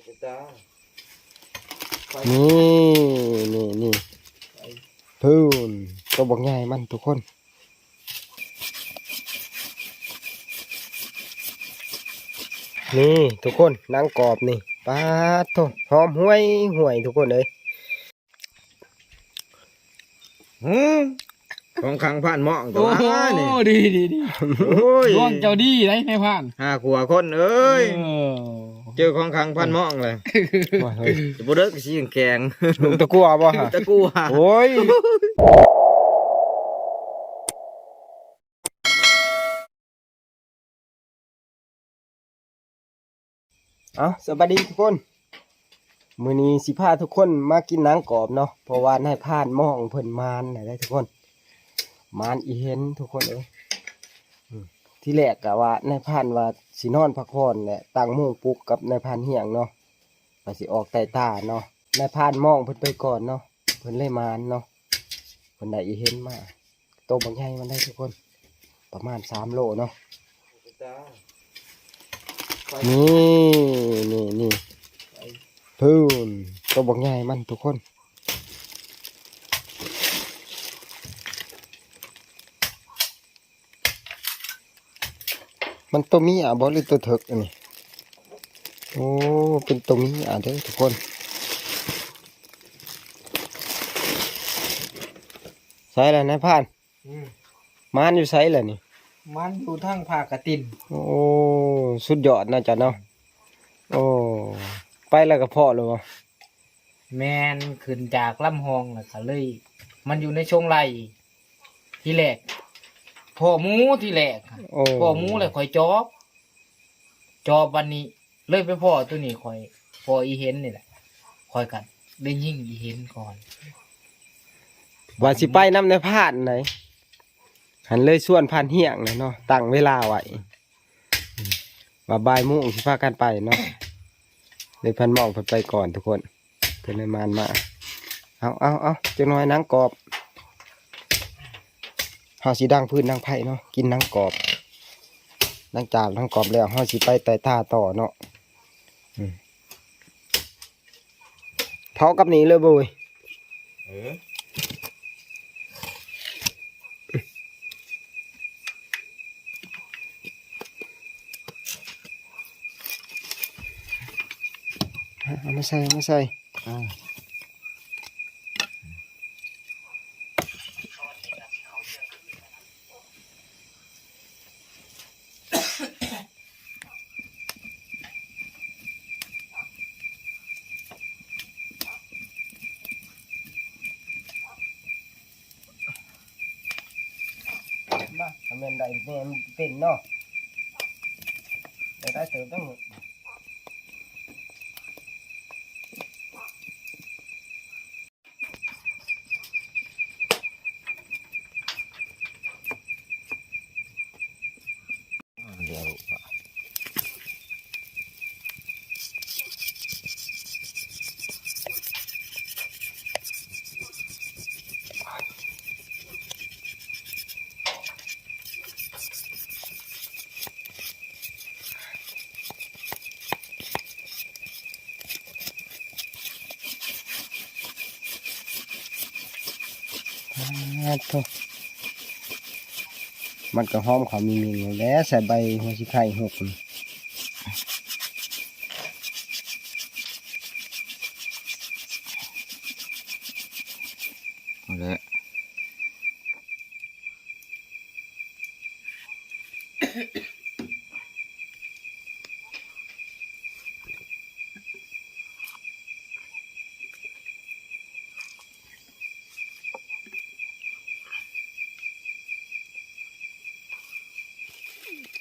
นี่พื้นตัวบอกใหญ่มันทุกคนนี่ทุกคนนางกรอบนี่ปลาโถหอมห่วยทุกคนเลยของขังผ่านหม้องตัวนี่ดีโอ้ย ดวงเจ้าดีได้ในผ่าน5 ขวบคนเอ้ยเจอของขังผ่านหม้องเลยจะบ่เลิกสิแกงตะกัวบ่ฮะตะกัวโอ้ยสวัสดีทุกคนมื้อนี้สิพาทุกคนมากินหนังกรอบเนาะเพราะว่านายผ่านหม้องเพิ่นมานได้ทุกคนมานอีเห็นทุกคนเอ้ยที่แรกกะว่านายผ่านว่าสินอนพักผ่อนแหละตั้งโมงปลุกกับนายผ่านเหียงเนาะว่าสิออกไต่ตาเนาะนายผ่านมองเพิ่นไปก่อนเนาะเพิ่นเลยมานเนาะเพิ่นได้อีเห็นมาโตบางใหญ่มันได้ทุกคนประมาณ3 โลเนาะนี่พื้นโตบางใหญ่มันทุกคนมันตัวมีบอหรือตัวเถิกอันนี้โอ้เป็นตัวมีเด้อทุกคนใส่แล้วนายพานมานอยู่ใส่แล้วนี่มันอยู่ทางภาคกระตินโอ้สุดยอดนะจ๊ะเนาะโอ้ไปแล้วก็พอเลยวะแมนขึ้นจากลำหองแล้วก็เลยมันอยู่ในช่วงไรที่แรกพ่อหมูที่แรกพ่อหมูเลยคอยจอบวันนี้เลยไปพ่อตัวนี้คอยพ่ออีเห็นนี่แหละคอยกันได้ยิ่งอีเห็นก่อนว่าสิไปน้ำในพานไหนหันเลยส่วนพานเหี่ยงเลยเนาะตั้งเวลาไว้ว่าบ่ายโมงสิพากันไปเนาะเลยพันหมองเพิ่นไปก่อนทุกคนเพิ่นเลยมานมาเอาจังน้อยหนังกรอบเฮาสิดังพื้นดังไผ่เนาะกินหนังกรอบหลังจากหนังกรอบแล้วเฮาสิไปไต่ท่าต่อเนาะเผากับนี้เลยบ่ยเอามาใส่มาใส่ทำเป็นได้เป็นเนาะได้เติมตั้งเดี๋ยวมันก็หอมเขามีแล้วใส่ใบหัวชิไข่หกแล้ว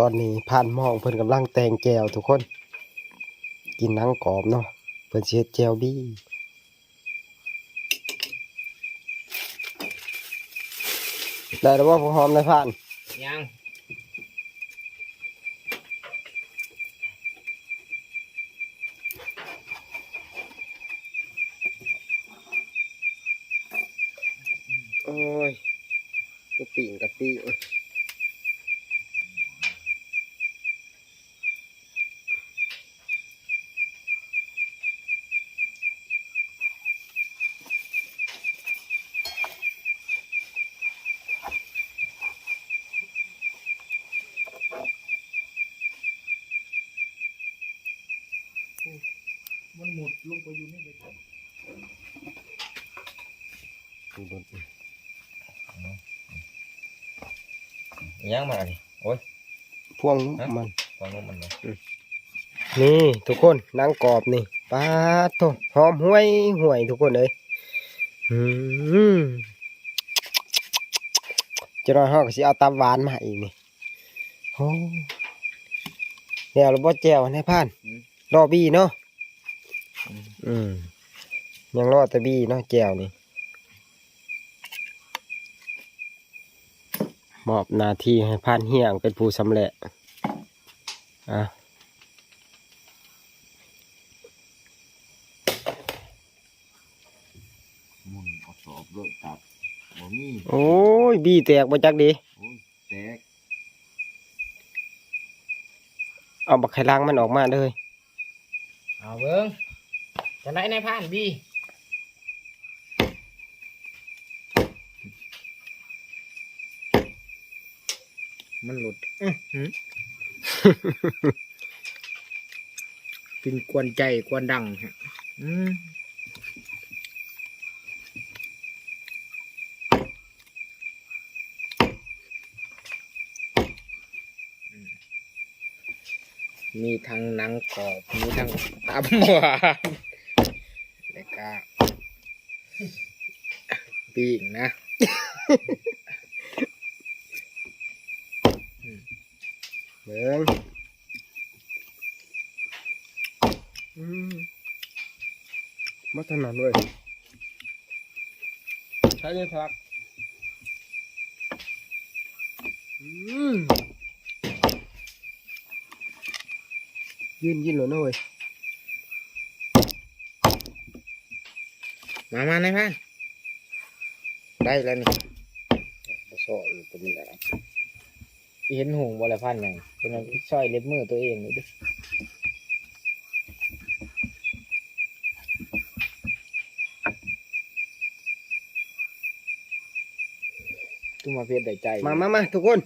ตอนนี้ผ่านมองเพิ่นกำลังแต่งแจวทุกคนกินหนังกรอบเนาะเพิ่นเสียแจวบี้ได้แล้วว่าพอหอมได้ผ่านยังโอ้ยกะปิ มันหมดลงไปอยู่นี่เลย ยังมาดิโอ้ย พวงมัน ฟังนมมันเนาะ นี่ทุกคนนางกรอบนี่ปาดโถหอมห่วยห่วยทุกคนเลยจะรอเฮาก็สิเอาตับหวานมาอีกนี่โอ้แล้วเราบ่แจ่วให้ผ่านรอบี้เนาะยังรอแต่บี้เนาะแจ่วนี่มอบหน้าที่ให้ผ่านเฮียงเป็นผู้สำเร็จอ่ะ มุนเอาสอบด้วยตับบ่มี โอ้ยบี้แตกบ่จักดี โอ้ยแตก เอาบักไข่ล้างมันออกมาเลย เอาเบิ้งจะได้ในผ่านบีมันหลุดกินกวนใจกวนดังฮะมีทั้งหนังกรอบมีทั้งตับหวานแล้วก็ปิ้งนะเบิ่งมาทางนั้นด้วยใช้เลยผักยินเลยนะเว้ย มาในพันได้แล้วนี่บ่ซอยตัวนี้แล้วเห็นหงบ่ละพันไงเป็นมันช่อยเล็บมือตัวเองนี่ดิตุ้มาเพชรได้ใจ มาทุกคน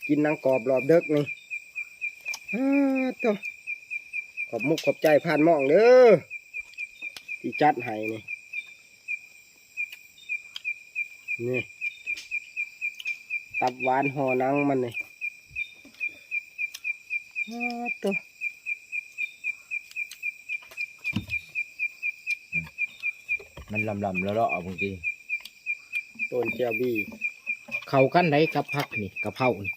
กินนางกรอบรอบเด็กนี่ตัวขอบมุกขอบใจผ่านหมองเด้อที่จัดให้นี่ตับหวานห่อนังมันนี่ตัว มันลำแล้วเลาะเอาบางที ต้นเจียวบี้ เข้ากันได้กับผักนี่กะเพรานี่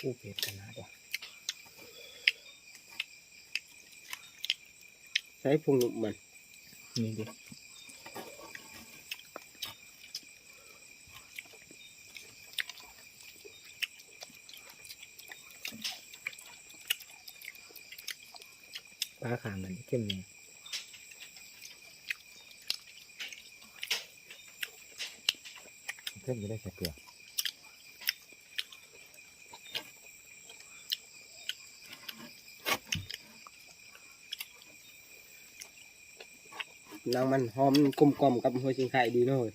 อู้เผ็ดขนาดว่ะ ใช้พุงหนุ่มมัน นี่ดิปลาขางมันเข้มเนี่ย เพื่อนจะได้ใส่เกลือ นางมันหอมกลมกล่อมกับหัวชิงไข่ดีเนาะเว้ย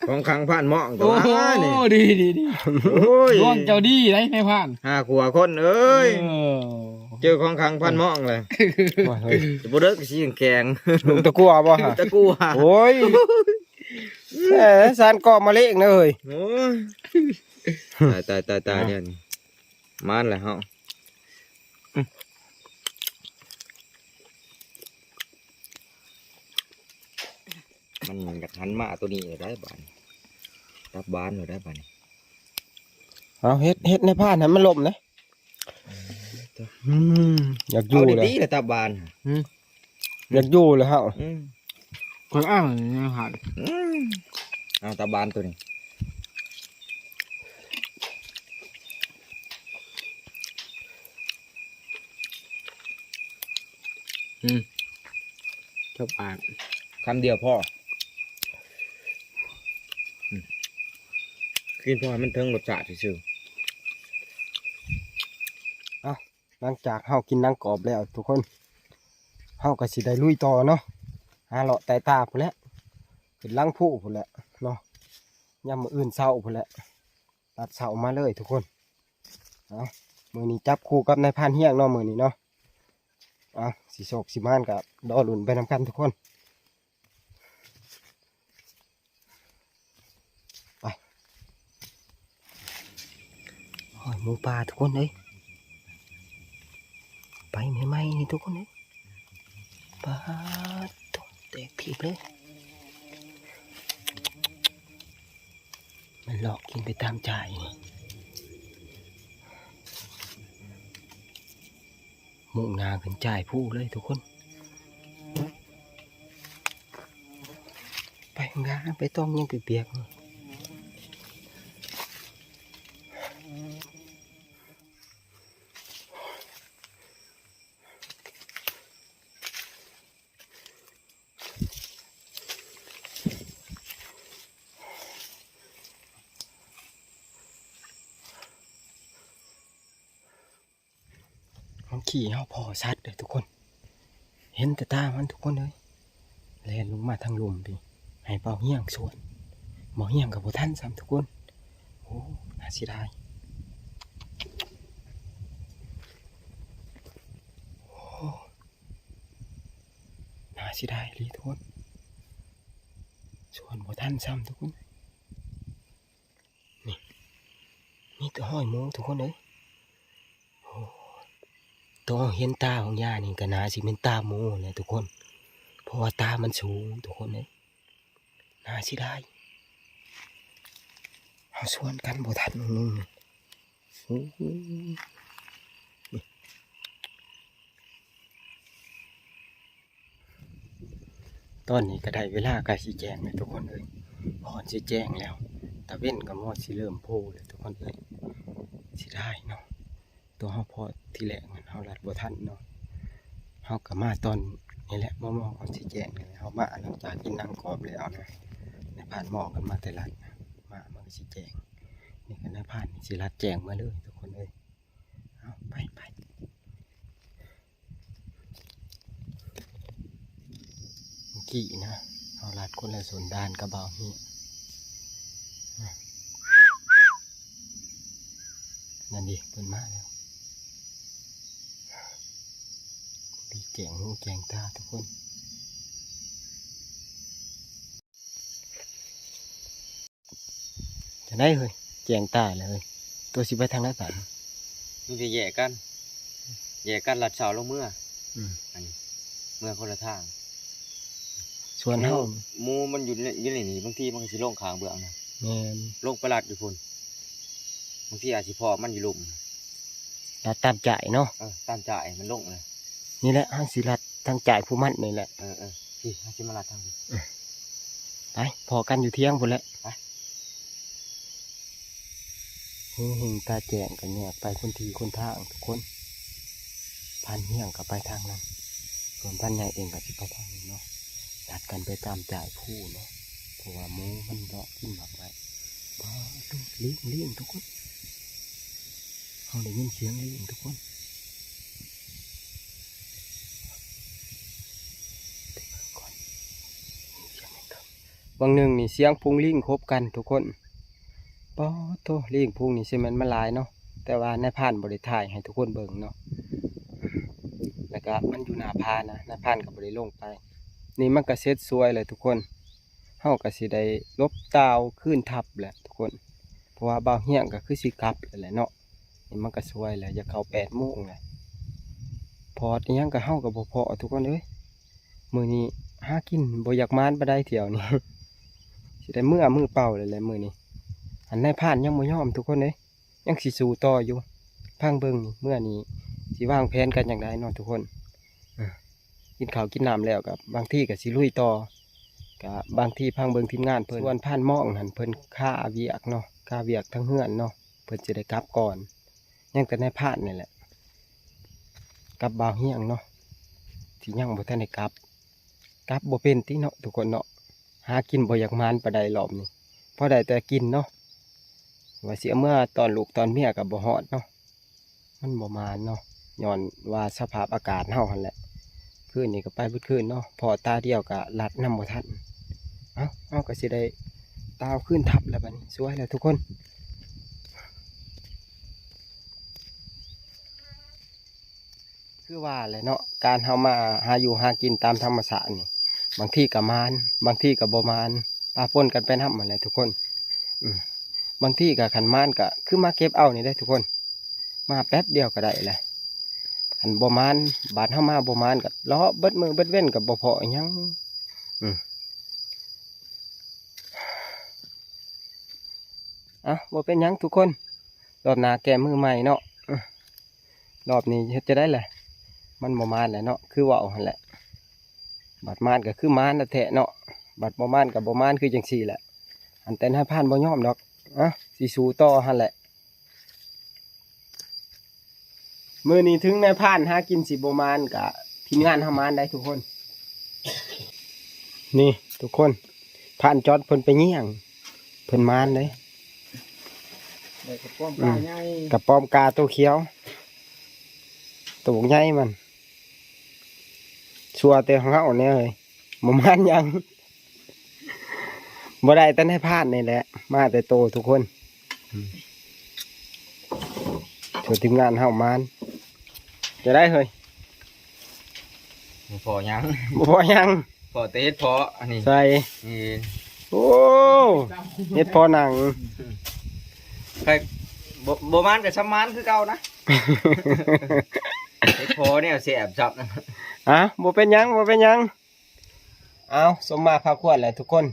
ของขังผ่านหมองตั โอ้ ว โห นี่ ดี โอ้ย ร่วงเจ้าดีได้ในผ่าน ห้าขวคนเอ้ย เออ เจอของขังผ่านหมองเลย ว่าเฮ้ย จะบ่เลิกสิแกง ลุงตะกัวบ่ฮะ ตะกูฮะ โอ้ยสารกรอบมาเละเนอะเฮ้ย โอ้ยตายเนี่ยนี่มันแหละเฮามันอยากหันมาตัวนี้ได้บานรับบานเลยได้บาน เอาเฮ็ดในผ้าให้มันล่มนะอยากอ เอา ยู่เลย ดีๆเลยตาบาน อยากอยู่เลยเฮา คนอ้างในผ่าน เอาตาบานตัวนี้ ชอบอ่าน คำเดียวพ่อกินพอให้มันเทิงรสชาติซื่อ หลังจากเฮากินหนังกรอบแล้วทุกคนเฮาก็สิได้ลุยต่อเนาะหาเลาะไต่ตาพุ่นแหละขึ้นหลังผู้พุ่นแหละเนาะยามมื้ออื่นเช้าพุ่นแหละตัดเช้ามาเลยทุกคนเอามื้อนี้จับคู่กับนายพรานเฮียงเนาะมื้อนี้เนาะเอาสิโศกสิมานกับดอลุ่นไปนำกันทุกคนไปโอ้ยหมูป่าทุกคนเอ้ยไปใหม่ๆนี่ทุกคนเอ้ยปลาตัวแตกผีบเลยมันหลอกกินไปตามใจนี่มุ่งหนาขึ้นจ่ายผู้เลยทุกคนไปงาไปต้มยังเปียกๆมันขี่เอาพอชัดเลยทุกคน เห็นแต่ตามันทุกคนเลยแล่นลงมาทางลมพี่ให้เป่าเหี้ยงสวนหมอเหี้ยงกับพวกท่านซ้ำทุกคนโอ้น่าเสียดายโอ้น่าเสียดายเลยทุกคนสวนพวกท่านซ้ำทุกคนนี่มีแต่ห้อยหมูทุกคนเลยโอ้ตัวเห็นตาของยานี่ก็น่าสิเป็นตาหมูเลยทุกคนเพราะว่าตามันสูงทุกคนเลยน่าเสียดายเอาส่วนกันบ่ทันนึงโอ้โหตอนนี้ก็ได้เวลาใกล้สิแจ้งเลยทุกคนเลยพอนสิแจ้งแล้วตะเว้นก็มอดสิเริ่มโผล่เลยทุกคนเลยสิได้เนาะตัวเฮาพอที่แรกมันเฮาลัดบ่ทันเนาะเฮาก็มาตอนนี่แหละมอๆสิแจ้งเลยเฮามาหลังจากกินน้ำกรอบแล้วนะในผ่านหมอกันมาแต่ลัดมามันก็สิแจ้งนี่ก็ได้ผ่านสิรัดแจ้งมาเลยทุกคนเลยเอาไปเมื่อกี้นะเอาลัดคนละส่วนด้านกระเบานี่นั่นดิเพิ่นมาแล้วดีแจงหูแจงตาทุกคนจะได้เฮ้ยแจงตาเลยตัวสิไปทางไหนบ้าง ๆมันจะแย่กันหลัดเสาลงเมื่ออันนี้เมื่อคนละทาง ส่วนเฮา หมูมันอยู่ในนี่บางทีมันก็สิลงข้างเบื้องนะ แม่น ลงประหลัดอยู่พุ่นบางทีอาจสิพอมันอยู่หลุม รัดตามจ่ายเนาะ ตามจ่ายมันลงเลย นี่แหละห้าสิรัดทางจ่ายผู้มั่นนี่แหละ พี่ให้สิมาลัดทางนี้ ไปพอกันอยู่เที่ยงพุ่นแหละ ไป หิงตาแจงกันเนี่ยไปคนทีคนทางทุกคนพันเฮี้ยงกับไปทางนั้นส่วนพันใหญ่เองกับสิไปทางนี้เนาะตัดกันไปตามจ่ายผู้เนาะเพราะว่าหมูมันเลาะขึ้นมาไปป้าดูเลี้ยงทุกคนเขาได้ยินเสียงเลี้ยงทุกคนบางหนึ่งนี่เสียงพุงลิงคบกันทุกคนป้อโตลิงพุงนี่ใช่ไหมมันหลายเนาะแต่ว่าในผ่านบริถ่ายให้ทุกคนเบิ่งเนาะแล้วก็มันอยู่หน้าพานะในผ่านกับบริลงไปนี่มันก็เซ็ตสวยเลยทุกคนเฮาก็สิได้ลบตาวขึ้นทับแหละทุกคนเพราะว่าบ่าวเฮี้ยงก็คือสิกลับแหละเนาะนี่มันก็สวยแหละจะเข้า8 โมงแหละพอดอิหยังก็เฮาก็บ่พอทุกคนเอ้ยมื้อนี้หากินบ่อยากมานบ่ได้เที่ยวนี่ สิได้มือเปล่าเลยแหละมื้อนี้อันในผ่านยังบ่ยอมทุกคนเอ้ยยังสิสู้ต่ออยู่พังเบิ่งนี่เมื่อนี้สิวางแผนกันอย่างไรเนาะทุกคนกินข้าวกินน้ำแล้วกับบางที่ก็สิลุยต่อกับบางที่พังเบิ่งทีมงานเพิ่นส่วนผ่านมองหันเพิ่นค่าเวียกเนาะค่าเวียกทั้งเฮือนเนาะเพิ่นจะได้กลับก่อนยังแต่ในผ่านนี่แหละกับบ่าวเฮียงเนาะ ที่ยังบ่ทันได้กลับบ่เป็นติเนาะทุกคนเนาะหากินบ่อยากมานปานใดรอบนี้พอได้แต่กินเนาะว่าเสียเมื่อตอนลูกตอนเมียก็บ่ฮอดเนาะมันบ่มานเนาะย้อนว่าสภาพอากาศเฮาหั่นแหละคืนนี้ก็ไปเบิดคืนเนาะพอตาเดียวก็ลัดน้ำบ่ทันเอาก็สิได้ตาวขึ้นทับแล้วบัดนี้สวยแล้วทุกคนคือว่าแหละเนาะการเฮามาหาอยู่หากินตามธรรมชาตินี่บางที่ก็มานบางที่ก็บ่มานปะปนกันไปนำนั่นแหละทุกคนบางที่ก็คันมานก็คือมาเก็บเอานี่ได้ทุกคนมาแป๊บเดียวก็ได้แหละคันบ่มานบาดเฮามาบ่มานก็ล้อเบิดมือเบิดเว้นก็บ่พอหยังบ่เป็นหยังทุกคนรอบหน้าแก้มือใหม่เนาะรอบนี้เฮ็ดจะได้แหละมันบ่มานแหละเนาะคือว่าหั่นแหละบัดมานก็คือมานแท้เนาะบัดบ่มานก็บ่มานคือจังซี่แหละอันแต่ให้ผ่านบ่ยอมดอกสิสู้ต่อหั่นแหละมื้อนี้ถึงในผ่านหากินสิบ่มานก็ทีมงานเฮามานได้ทุกคนนี่ทุกคนผ่านจอดเพิ่นไปเยี่ยงเพิ่นมานเด้กระป้อมกาใหญ่กระป้อมกาตัวเขียวตัวใหญ่มันชัวเตะของเขาเนี่ยเลยบ่มานยังบ่ได้แต่ให้พลาดนี่แหละมาแต่โตทุกคนช่วยทีมงานเฮามานจะได้เฮ้ย บ่พอหยัง บ่พอยัง พอแต่เฮ็ดพออันนี้ ใส่ นี่ โอ้เฮ็ดพอหนัง ใครบ่มานกับซ้ำมานคือเก่านะ เฮ็ดพอเนี่ยแซ่บจับนะ บ่เป็นหยังบ่เป็นหยังเอาสมมาพาควรแหละทุกคน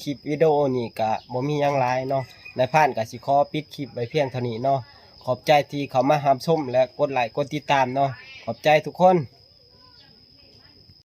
คลิปวิดีโอนี่ก็บ่มีหยังหลายเนาะในผ่านก็สิขอปิดคลิปไว้เพียงเท่านี้เนาะขอบใจที่เข้ามารับชมและกดไลค์กดติดตามเนาะขอบใจทุกคน